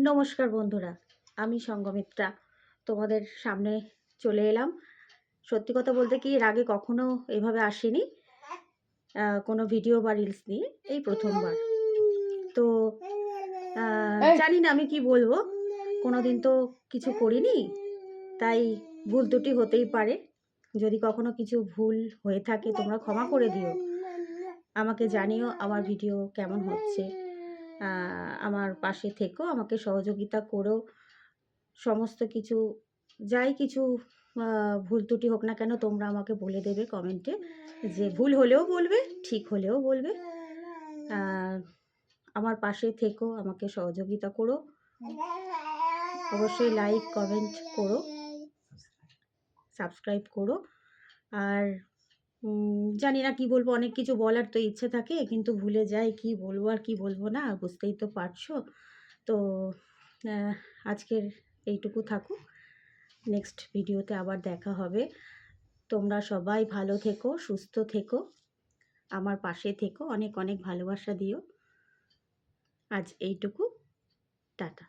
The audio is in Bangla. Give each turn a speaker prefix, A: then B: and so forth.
A: নমস্কার বন্ধুরা, আমি সঙ্গমিত্রা তোমাদের সামনে চলে এলাম। সত্যি কথা বলতে কি, এর আগে কখনো এভাবে আসেনি কোনো ভিডিও বা রিলস নিয়ে, এই প্রথমবার। তো জানি না আমি কি বলবো, কোনো দিন তো কিছু করিনি, তাই ভুল ত্রুটি হতেই পারে। যদি কখনো কিছু ভুল হয়ে থাকে তোমরা ক্ষমা করে দিও, আমাকে জানিও আমার ভিডিও কেমন হচ্ছে। আমার পাশে থেকো, আমাকে সহযোগিতা করো। সমস্ত কিছু যাই কিছু ভুল ত্রুটি হোক না কেন তোমরা আমাকে বলে দেবে কমেন্টে, যে ভুল হলেও বলবে, ঠিক হলেও বলবে। আমার পাশে থেকো, আমাকে সহযোগিতা করো, অবশ্যই লাইক কমেন্ট করো, সাবস্ক্রাইব করো। আর জানি না কি বলবো, অনেক কিছু বলার তো ইচ্ছে থাকে, কিন্তু ভুলে যাই কি বলবো আর কি বলবো না, বুঝতেই তো পারছো। তো আজকের এইটুকু থাকুক, নেক্সট ভিডিওতে আবার দেখা হবে। তোমরা সবাই ভালো থেকো, সুস্থ থেকো, আমার পাশে থেকো, অনেক অনেক ভালোবাসা দিও। আজ এইটুকু, টাটা।